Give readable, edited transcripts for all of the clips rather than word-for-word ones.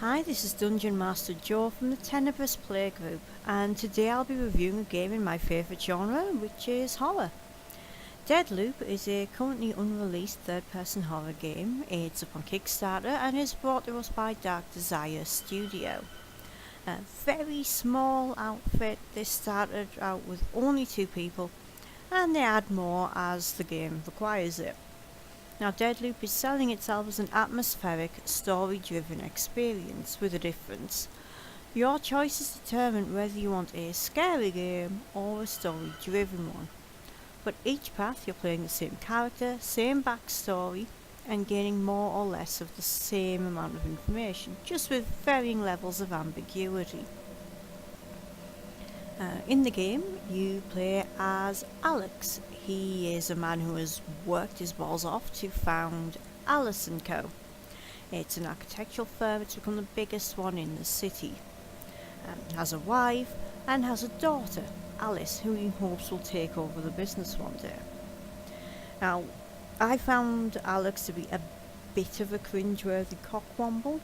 Hi, this is Dungeon Master Joe from the Tenebris playgroup, and today I'll be reviewing a game in my favourite genre, which is horror. DEADLOOP is a currently unreleased third-person horror game. It's up on Kickstarter and is brought to us by Dark Desire Studio. A very small outfit. They started out with only 2 people, and they add more as the game requires it. Now, DEADLOOP is selling itself as an atmospheric, story-driven experience with a difference. Your choices determine whether you want a scary game or a story-driven one. But each path you're playing the same character, same backstory, and gaining more or less of the same amount of information, just with varying levels of ambiguity. In the game, you play as Alex. He is a man who has worked his balls off to found Alice & Co. It's an architectural firm. It's become the biggest one in the city. Has a wife and has a daughter, Alice, who he hopes will take over the business one day. Now, I found Alex to be a bit of a cringeworthy cockwomble.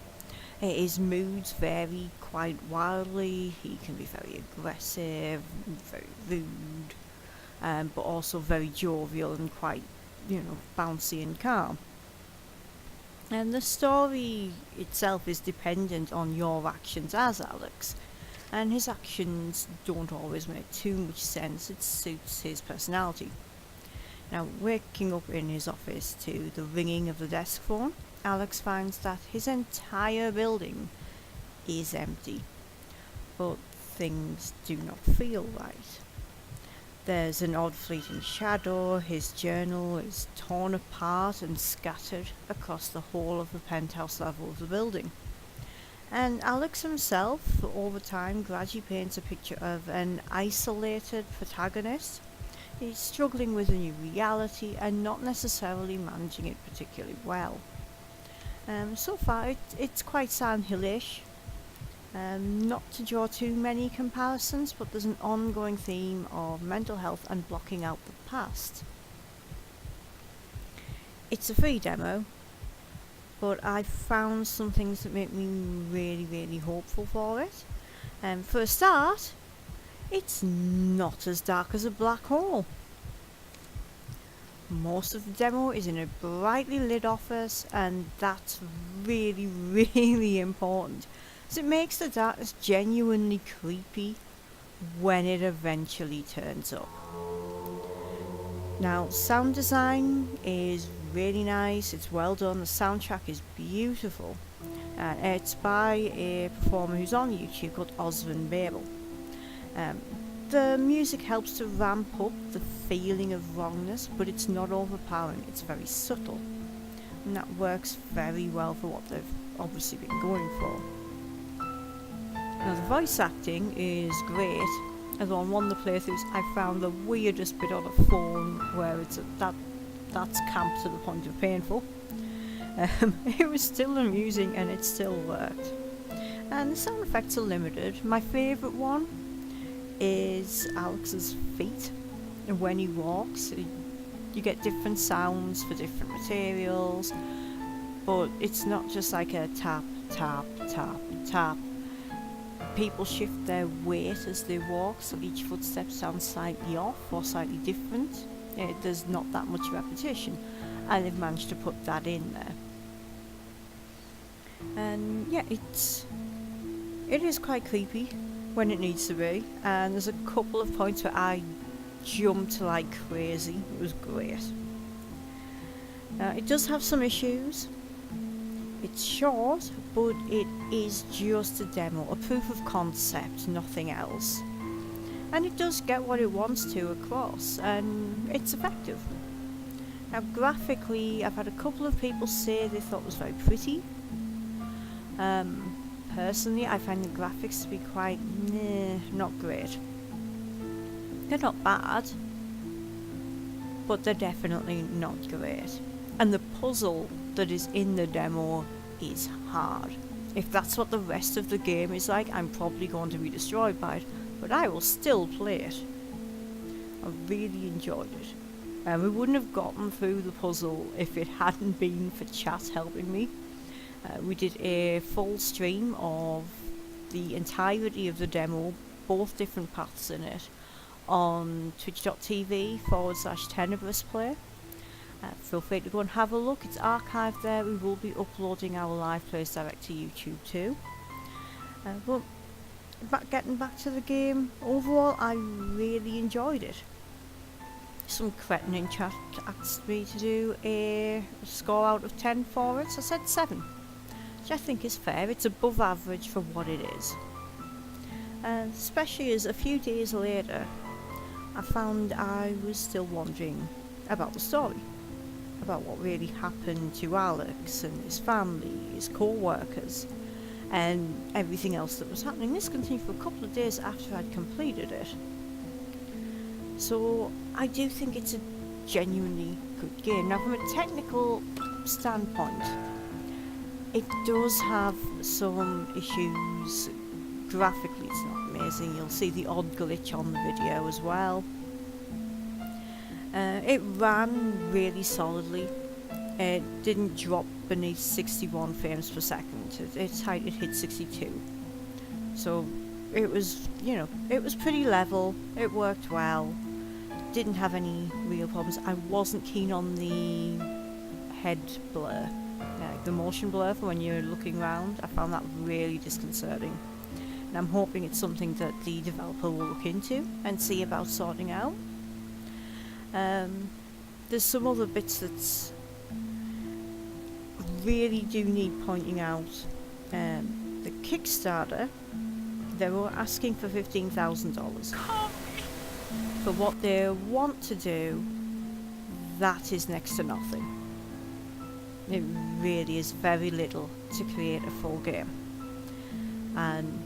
His moods vary quite wildly. He can be very aggressive, very rude, but also very jovial and quite, bouncy and calm. And the story itself is dependent on your actions as Alex, and his actions don't always make too much sense. It suits his personality. Now, waking up in his office to the ringing of the desk phone, Alex finds that his entire building is empty, but things do not feel right. There's an odd fleeting shadow. His journal is torn apart and scattered across the whole of the penthouse level of the building. And Alex himself, over time, gradually paints a picture of an isolated protagonist. He's struggling with a new reality and not necessarily managing it particularly well. So far, it's quite Silent Hill-ish. Not to draw too many comparisons, but there's an ongoing theme of mental health and blocking out the past. It's a free demo, but I found some things that make me really, really hopeful for it. For a start, it's not as dark as a black hole. Most of the demo is in a brightly lit office, and that's really, really important. So it makes the darkness genuinely creepy when it eventually turns up. Now, sound design is really nice. It's well done. The soundtrack is beautiful. It's by a performer who's on YouTube called Osvan Babel. The music helps to ramp up the feeling of wrongness, but it's not overpowering. It's very subtle, and that works very well for what they've obviously been going for. Now, the voice acting is great, although on one of the playthroughs I found the weirdest bit on a phone where that's camp to the point of painful. It was still amusing and it still worked. And the sound effects are limited. My favourite one is Alex's feet. And when he walks, you get different sounds for different materials, but it's not just like a tap, tap, tap, tap. People shift their weight as they walk, so each footstep sounds slightly off or slightly different. There's not that much repetition, and they've managed to put that in there. And yeah, it is quite creepy when it needs to be, and there's a couple of points where I jumped like crazy. It was great. It does have some issues. It's short, but it is just a demo, a proof of concept, nothing else. And it does get what it wants to across, and it's effective. Now, graphically, I've had a couple of people say they thought it was very pretty. Personally, I find the graphics to be quite, not great. They're not bad, but they're definitely not great. And the puzzle that is in the demo is hard. If that's what the rest of the game is like, I'm probably going to be destroyed by it, but I will still play it. I really enjoyed it. We wouldn't have gotten through the puzzle if it hadn't been for chat helping me. We did a full stream of the entirety of the demo, both different paths in it, on twitch.tv/Tenebris play. Feel free to go and have a look, it's archived there. We will be uploading our live plays direct to YouTube too. But getting back to the game, overall I really enjoyed it. Some cretin in chat asked me to do a score out of 10 for it, so I said 7, which I think is fair. It's above average for what it is. Especially as a few days later I found I was still wondering about the story, about what really happened to Alex and his family, his co-workers, and everything else that was happening. This continued for a couple of days after I'd completed it. So I do think it's a genuinely good game. Now from a technical standpoint, it does have some issues. Graphically it's not amazing, you'll see the odd glitch on the video as well. It ran really solidly. It didn't drop beneath 61 frames per second. Its height it hit 62. So it was, it was pretty level, it worked well, didn't have any real problems. I wasn't keen on the head blur, the motion blur for when you're looking around. I found that really disconcerting. And I'm hoping it's something that the developer will look into and see about sorting out. There's some other bits that really do need pointing out. The Kickstarter, they were asking for $15,000. For what they want to do, that is next to nothing. It really is very little to create a full game. And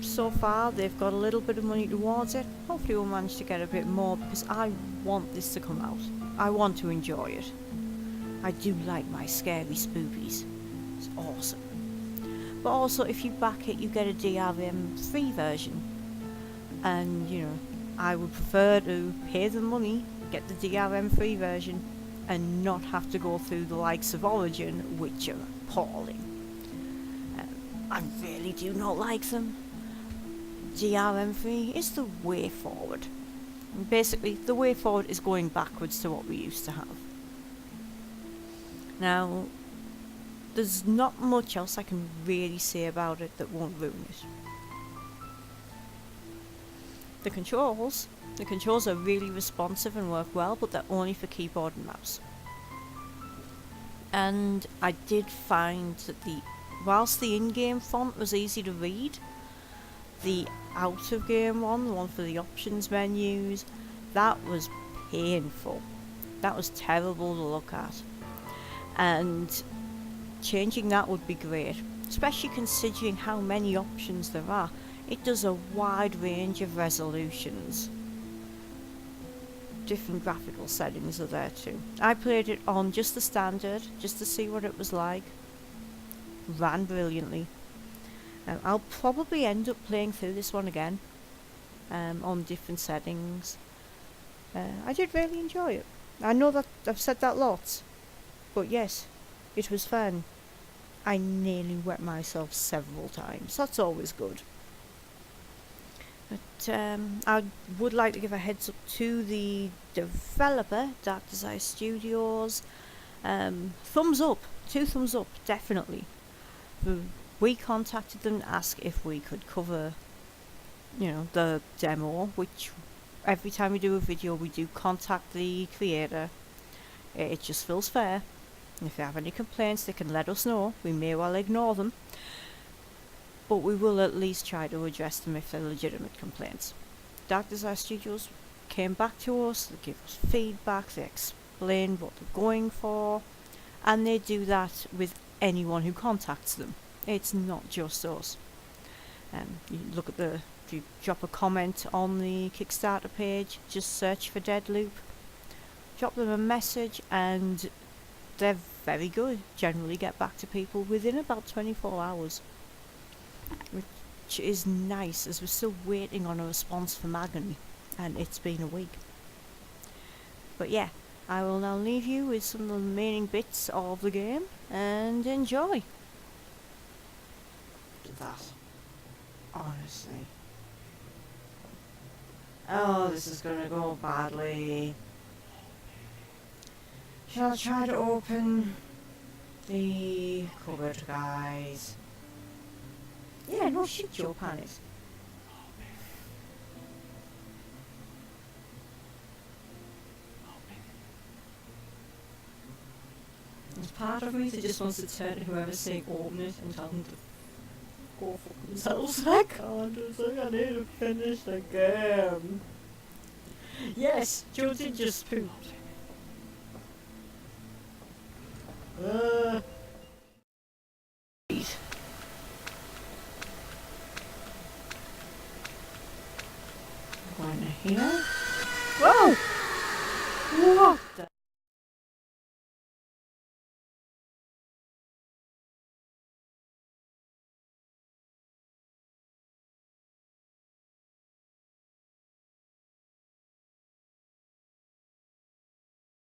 so far they've got a little bit of money towards it. Hopefully we'll manage to get a bit more, because I want this to come out. I want to enjoy it. I do like my scary spoopies. It's awesome. But also if you back it, you get a DRM free version. And I would prefer to pay the money, get the DRM free version, and not have to go through the likes of Origin, which are appalling. I really do not like them. DRM free is the way forward. And basically, the way forward is going backwards to what we used to have. Now, there's not much else I can really say about it that won't ruin it. The controls are really responsive and work well, but they're only for keyboard and mouse. And I did find that whilst the in-game font was easy to read, the out-of-game one, the one for the options menus, that was painful. That was terrible to look at. And changing that would be great, especially considering how many options there are. It does a wide range of resolutions. Different graphical settings are there too. I played it on just the standard, just to see what it was like. Ran brilliantly. I'll probably end up playing through this one again, on different settings. I did really enjoy it. I know that I've said that lots, but yes, it was fun. I nearly wet myself several times. That's always good. But I would like to give a heads up to the developer, Dark Desire Studios. Thumbs up, 2 thumbs up, definitely. We contacted them to ask if we could cover, the demo, which every time we do a video we do contact the creator. It just feels fair. If they have any complaints they can let us know. We may well ignore them, but we will at least try to address them if they're legitimate complaints. Dark Desire Studios came back to us, they gave us feedback, they explained what they're going for, and they do that with anyone who contacts them. It's not just us. You drop a comment on the Kickstarter page, just search for DEADLOOP, drop them a message, and they're very good. Generally get back to people within about 24 hours. Which is nice, as we're still waiting on a response from Agony, and it's been a week. But yeah, I will now leave you with some of the remaining bits of the game and enjoy. That. Honestly. Oh, this is gonna go badly. Shall I try to open the cupboard, guys? Yeah, no shit, Joe Panics. There's part of me that just wants to turn to whoever's saying open it and tell them to go fuck themselves. I can't, it's like I need to finish the game. Yes, Joe did just poop. Going to here. Whoa! What the?